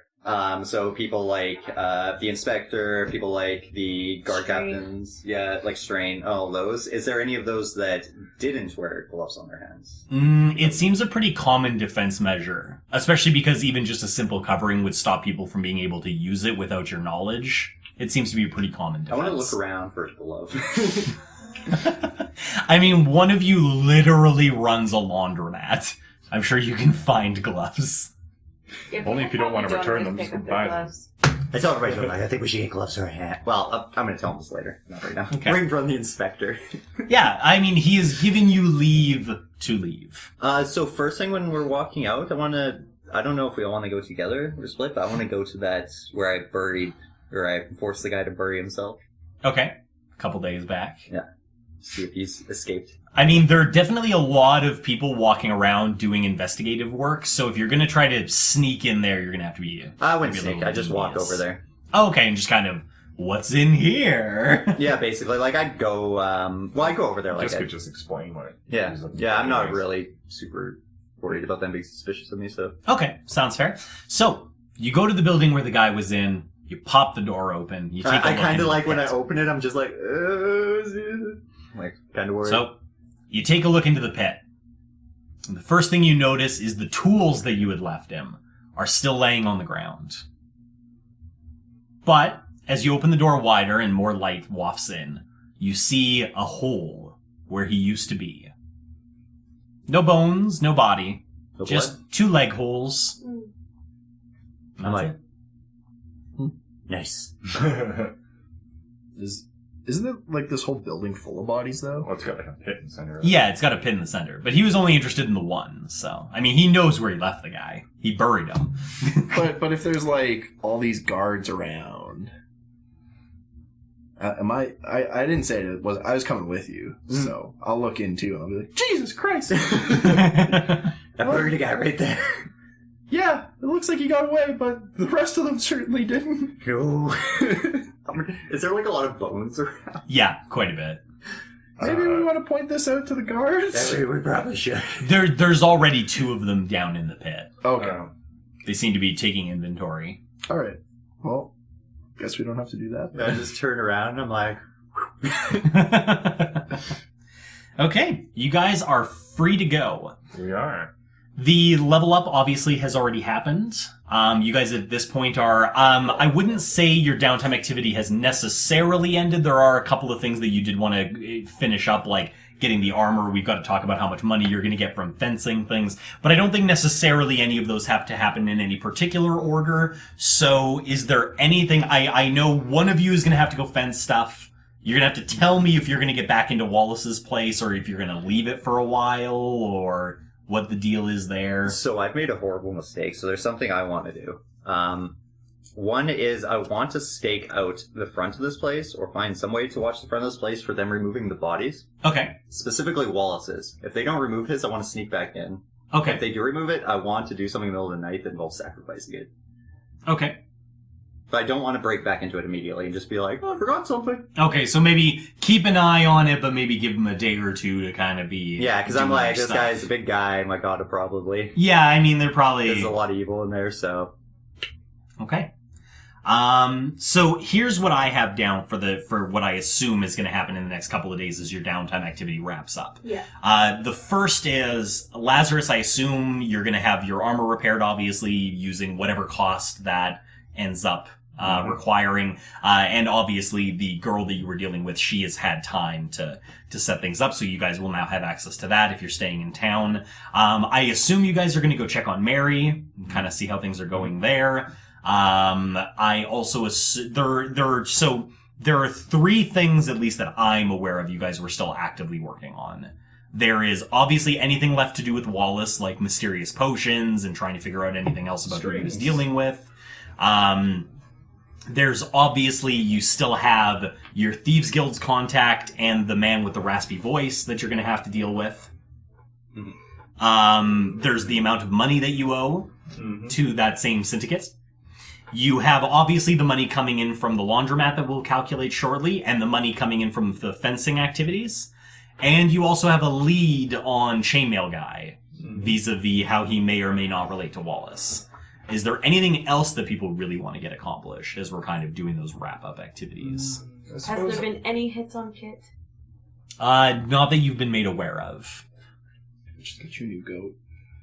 so people like the inspector, people like the guard Strain. captains, yeah, like Strain, all those. Is there any of those that didn't wear gloves on their hands? It seems a pretty common defense measure, especially because even just a simple covering would stop people from being able to use it without your knowledge. It seems to be a pretty common defense. I want to look around for a glove. I mean, one of you literally runs a laundromat. I'm sure you can find gloves. Only if you don't want to return them, just go buy them. I tell everybody, I think we should get gloves for our hand. Well, I'm going to tell him this later, not right now. Okay. Ring from the inspector. Yeah, I mean, he has given you leave to leave. So first thing when we're walking out, I don't know if we all want to go together or split, but I want to go to that where I forced the guy to bury himself. Okay. A couple days back. Yeah. See if he's escaped. I mean, there are definitely a lot of people walking around doing investigative work, so if you're going to try to sneak in there, you're going to have to be... I wouldn't maybe a sneak, little I just walk devious. over there. Oh, okay, and just kind of, what's in here? Yeah, basically, like I'd go, I go over there like Just could just explain what. yeah, he's looking yeah, for I'm not anyways. really super worried about them being suspicious of me, so. Okay, sounds fair. So, you go to the building where the guy was in, you pop the door open, you take a I look kind into of the like when I pit. open it, I'm just like, kind of worried. So, you take a look into the pit. And the first thing you notice is the tools that you had left him are still laying on the ground. But, as you open the door wider and more light wafts in, you see a hole where he used to be. No bones, no body, The Just 2 leg holes. I'm like, Nice. Isn't it like this whole building full of bodies though? Well, it's got like a pit in the center. Yeah, it's got a pin in the center. But he was only interested in the one, so... I mean, he knows where he left the guy. He buried him. But if there's like all these guards around, I didn't say it was. I was coming with you, so I'll look in too, and I'll be like, Jesus Christ! That buried guy right there. Yeah, it looks like he got away, but the rest of them certainly didn't. No. is there like a lot of bones around? Yeah, quite a bit. Maybe we want to point this out to the guards. We probably should. There's already 2 of them down in the pit. Okay. They seem to be taking inventory. All right. Well, guess we don't have to do that. I just turn around and I'm like, Okay, you guys are free to go. We are. The level up obviously has already happened. You guys at this point are, I wouldn't say your downtime activity has necessarily ended. There are a couple of things that you did want to finish up, like getting the armor. We've got to talk about how much money you're going to get from fencing things. But I don't think necessarily any of those have to happen in any particular order. So is there anything, I know one of you is going to have to go fence stuff. You're going to have to tell me if you're going to get back into Wallace's place or if you're going to leave it for a while or what the deal is there. so I've made a horrible mistake, so there's something I want to do. One is I want to stake out the front of this place or find some way to watch the front of this place for them removing the bodies. Okay. Specifically Wallace's. If they don't remove his, I want to sneak back in. If Okay. they do remove it, I want to do something in the middle of the night that involves sacrificing it. Okay. But I don't want to break back into it immediately and just be like, oh, I forgot something. Okay, so maybe keep an eye on it, but maybe give him a day or 2 to kind of be... Yeah, because I'm doing like, their this guy's a big guy. My god, probably. Yeah, I mean, they're probably... There's a lot of evil in there, so... Okay. So here's what I have down for what I assume is going to happen in the next couple of days as your downtime activity wraps up. Yeah. The first is Lazarus. I assume you're going to have your armor repaired, obviously, using whatever cost that ends up requiring. And obviously the girl that you were dealing with, she has had time to set things up. So you guys will now have access to that if you're staying in town. I assume you guys are going to go check on Mary and kind of see how things are going there. I also there are 3 things at least that I'm aware of you guys were still actively working on. There is obviously anything left to do with Wallace, like mysterious potions and trying to figure out anything else about who he was dealing with. There's obviously, you still have your Thieves Guild's contact and the man with the raspy voice that you're going to have to deal with. There's the amount of money that you owe to that same syndicate. You have obviously the money coming in from the laundromat that we'll calculate shortly, and the money coming in from the fencing activities. And you also have a lead on Chainmail Guy, vis-a-vis how he may or may not relate to Wallace. Is there anything else that people really want to get accomplished as we're kind of doing those wrap-up activities? Has there been any hits on Kit? Not that you've been made aware of. Just get you a new goat.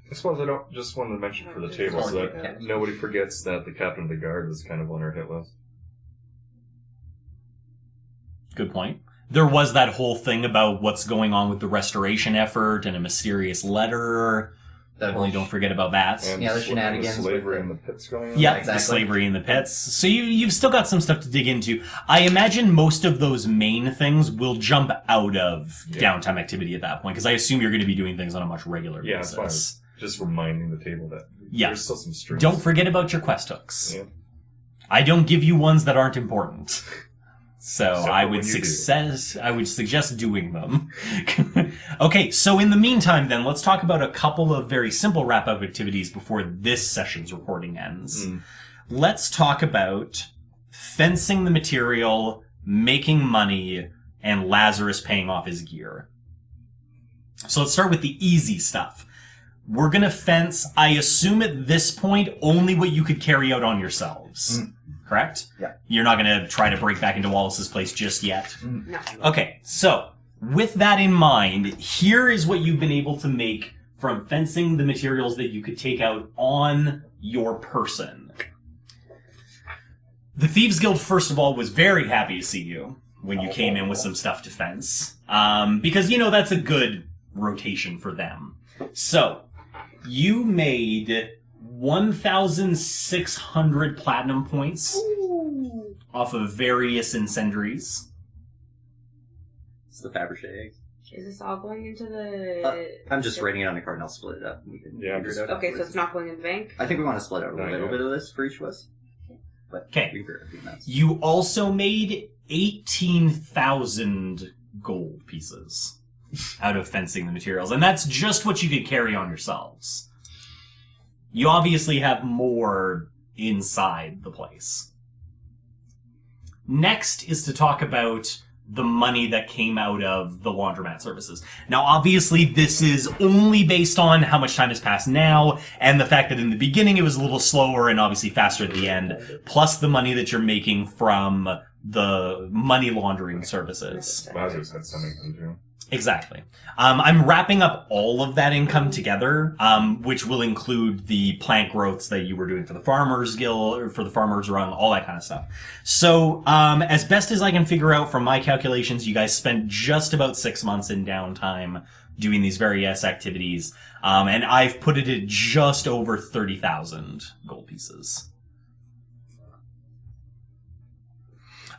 I suppose I don't just wanted to mention for the table so that nobody forgets that the captain of the guard was kind of on our hit list. Good point. There was that whole thing about what's going on with the restoration effort and a mysterious letter. Definitely don't forget about that. And Yeah, the shenanigans the slavery with in the pits going on. Yeah, exactly. the slavery in the pits. So you've still got some stuff to dig into. I imagine most of those main things will jump out of downtime activity at that point, because I assume you're going to be doing things on a much regular Yeah, basis. that's fine. Just reminding the table that there's still some strings. Don't forget about your quest hooks. Yeah. I don't give you ones that aren't important. So Except I for would when you I would suggest doing them. Okay, so in the meantime then, let's talk about a couple of very simple wrap-up activities before this session's recording ends. Let's talk about fencing the material, making money, and Lazarus paying off his gear. So let's start with the easy stuff. We're gonna fence, I assume at this point, only what you could carry out on yourselves. Correct? Yeah. You're not gonna try to break back into Wallace's place just yet? No. Okay, so, with that in mind, here is what you've been able to make from fencing the materials that you could take out on your person. The Thieves Guild, first of all, was very happy to see you when you came in with some stuff to fence. Because, that's a good rotation for them. So, You made 1,600 platinum points off of various incendiaries. It's the Fabergé eggs. Is this all going into the... I'm just writing it on a card and I'll split it up. We can figure it out. Okay, so it's not going in the bank? I think we want to split out a little bit of this for each of us. Okay. Nice. You also made 18,000 gold pieces out of fencing the materials, and that's just what you could carry on yourselves. You obviously have more inside the place. Next is to talk about the money that came out of the laundromat services. Now, obviously, this is only based on how much time has passed now, and the fact that in the beginning it was a little slower and obviously faster at the end, plus the money that you're making from the money laundering services. Lazarus had some income too. Exactly. I'm wrapping up all of that income together, which will include the plant growths that you were doing for the Farmers Guild, or for the Farmers Run, all that kind of stuff. So, as best as I can figure out from my calculations, you guys spent just about 6 months in downtime doing these various activities, and I've put it at just over 30,000 gold pieces.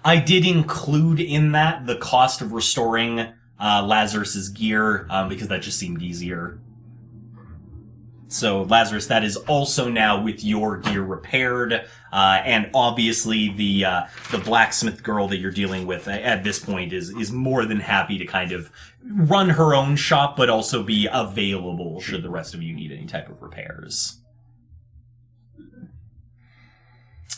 I did include in that the cost of restoring Lazarus's gear, because that just seemed easier. So, Lazarus, that is also now with your gear repaired, and obviously the blacksmith girl that you're dealing with at this point is more than happy to kind of run her own shop, but also be available should the rest of you need any type of repairs.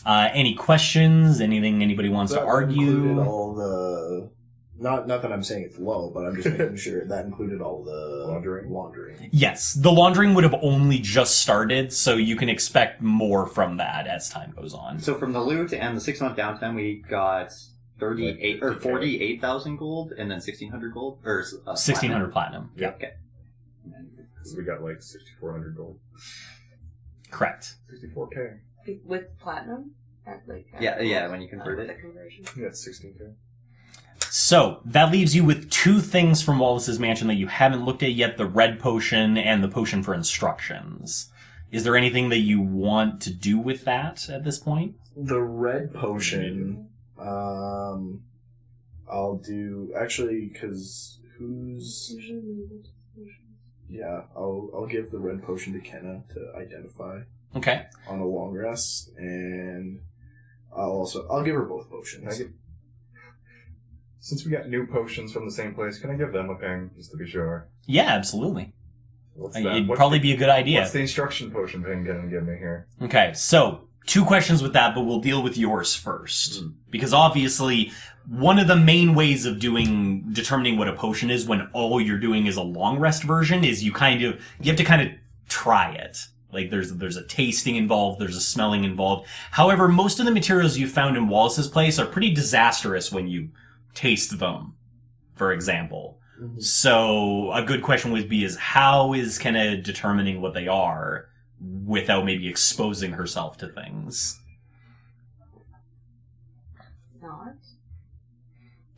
Any questions? Anything anybody wants to argue? Included all the... Not that I'm saying it's low, but I'm just making sure that included all the laundering. Yes, the laundering would have only just started, so you can expect more from that as time goes on. So from the loot and the 6 month downtime, we got 48,000 gold, and then 1,600 gold, or 1,600 platinum. Yeah. Okay. So we got like 6,400 gold. Correct. 64k. With platinum? Yeah, when you convert it. The conversion. Yeah, it's 16k. So, that leaves you with 2 things from Wallace's mansion that you haven't looked at yet, the red potion and the potion for instructions. Is there anything that you want to do with that at this point? The red potion, I'll do... Actually, because who's... Yeah, I'll give the red potion to Kenna to identify. Okay. On a long rest, and I'll give her both potions. Since we got new potions from the same place, can I give them a ping, just to be sure? Yeah, absolutely. What's It'd probably be a good idea. What's the instruction potion ping going to give me here? Okay, so 2 questions with that, but we'll deal with yours first. Because obviously, one of the main ways of determining what a potion is when all you're doing is a long rest version is you have to kind of try it. Like, there's a tasting involved, there's a smelling involved. However, most of the materials you found in Wallace's place are pretty disastrous when you taste them, for example. Mm-hmm. So, a good question would be how is Kenna determining what they are without maybe exposing herself to things? Not.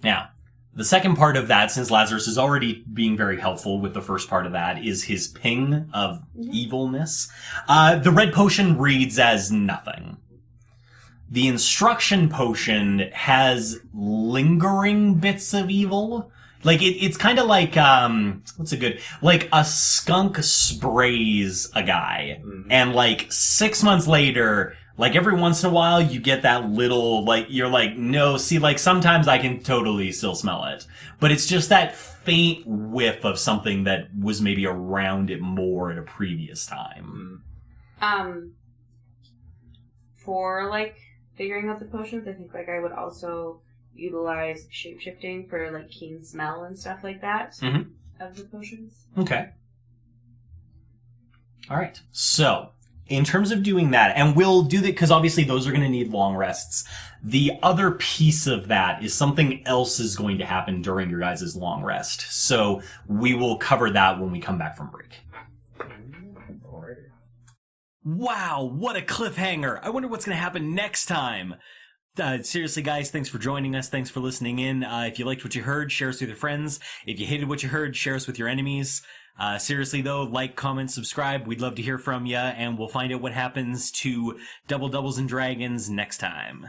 Now, the second part of that, since Lazarus is already being very helpful with the first part of that, is his ping of evilness. The red potion reads as nothing. The instruction potion has lingering bits of evil. Like, it's kind of like, like a skunk sprays a guy. Mm-hmm. And like 6 months later, like every once in a while you get that little, like, you're like, no, see, like sometimes I can totally still smell it. But it's just that faint whiff of something that was maybe around it more at a previous time. For like figuring out the potions, I think like I would also utilize shapeshifting for like keen smell and stuff like that of the potions. Okay. All right. So, in terms of doing that, and we'll do that because obviously those are going to need long rests. The other piece of that is something else is going to happen during your guys' long rest. So, we will cover that when we come back from break. Wow, what a cliffhanger. I wonder what's going to happen next time. Seriously, guys, thanks for joining us. Thanks for listening in. If you liked what you heard, share us with your friends. If you hated what you heard, share us with your enemies. Seriously though, like, comment, subscribe. We'd love to hear from you, and we'll find out what happens to Double Doubles and Dragons next time.